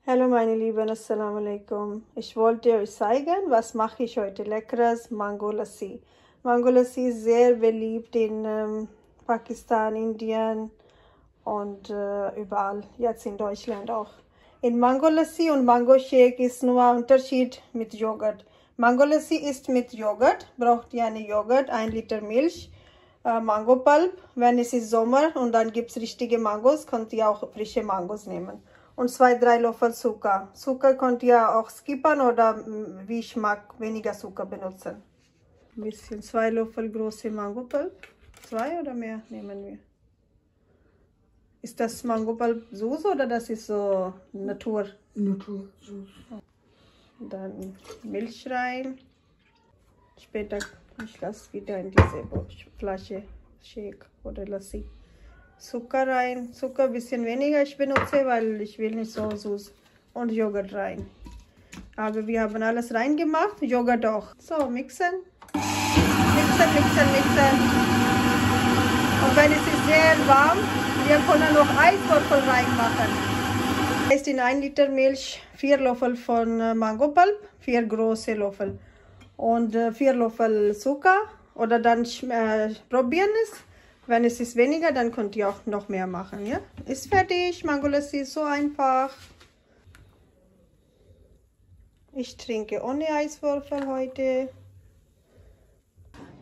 Hallo meine Lieben, Assalamu alaikum. Ich wollte euch zeigen, was mache ich heute leckeres Mango Lassi. Mango Lassi ist sehr beliebt in Pakistan, Indien und überall, jetzt in Deutschland auch. In Mango Lassi und Mango Shake ist nur ein Unterschied mit Joghurt. Mango Lassi ist mit Joghurt, braucht ihr eine Joghurt, 1 Liter Milch, Mango Pulp. Wenn es ist Sommer und dann gibt es richtige Mangos, könnt ihr auch frische Mangos nehmen. Und 2-3 Löffel Zucker. Zucker könnt ihr auch skippen oder wie ich mag, weniger Zucker benutzen. Ein bisschen 2 Löffel große Mango Pulp. 2 oder mehr nehmen wir. Ist das Mango Pulp süß oder das ist so Natur? Natur, süß. Dann Milch rein. Später ich lasse wieder in diese Flasche Shake oder Lassi. Zucker rein, Zucker ein bisschen weniger ich benutze, weil ich will nicht so süß. Und Joghurt rein. Aber wir haben alles reingemacht, Joghurt auch. So, mixen. Mixen, mixen, mixen. Und wenn es ist sehr warm, wir können noch Eiswürfel reinmachen. Ist in 1 Liter Milch 4 Löffel von Mango Pulp, 4 große Löffel. Und 4 Löffel Zucker. Oder dann probieren es. Wenn es ist weniger, dann könnt ihr auch noch mehr machen. Ja? Ist fertig. Mango Lassi ist so einfach. Ich trinke ohne Eiswürfel heute.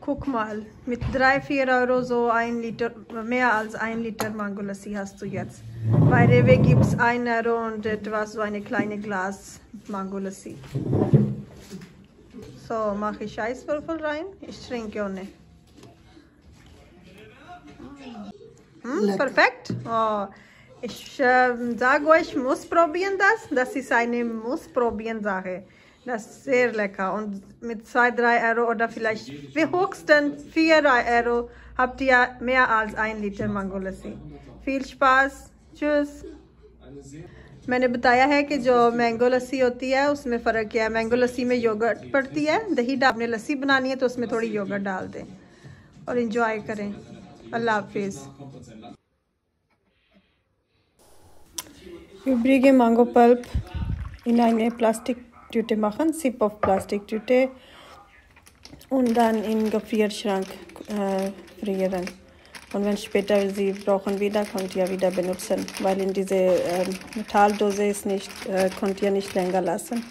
Guck mal, mit 3-4 Euro so 1 Liter, mehr als 1 Liter Mango Lassi hast du jetzt. Bei Rewe gibt es 1 Euro und etwas, so eine kleine Glas Mango Lassi. So, mache ich Eiswürfel rein. Ich trinke ohne. Perfekt. Oh, ich sage euch, muss probieren das. Das ist eine Muss-Probieren-Sache. Das ist sehr lecker. Und mit 2-3 Euro oder vielleicht wie höchstens 4 Euro habt ihr mehr als 1 Liter Mango Lassi. viel Spaß. Tschüss. मैंने बताया है कि जो मैंगो लस्सी होती है उसमें फ़र्क क्या है। मैंगो लस्सी में योगर्ट पड़ती है, दही आपने लस्सी बनानी है तो उसमें थोड़ी योगर्ट डाल दें और एंजॉय करें। अल्लाह हाफिज़। Übrige Mango Pulp in eine Plastiktüte machen, Zip auf Plastiktüte und dann in Gefrierschrank frieren. Und wenn später Sie brauchen wieder, könnt ihr wieder benutzen, weil in diese Metalldose ist nicht, könnt ihr nicht länger lassen.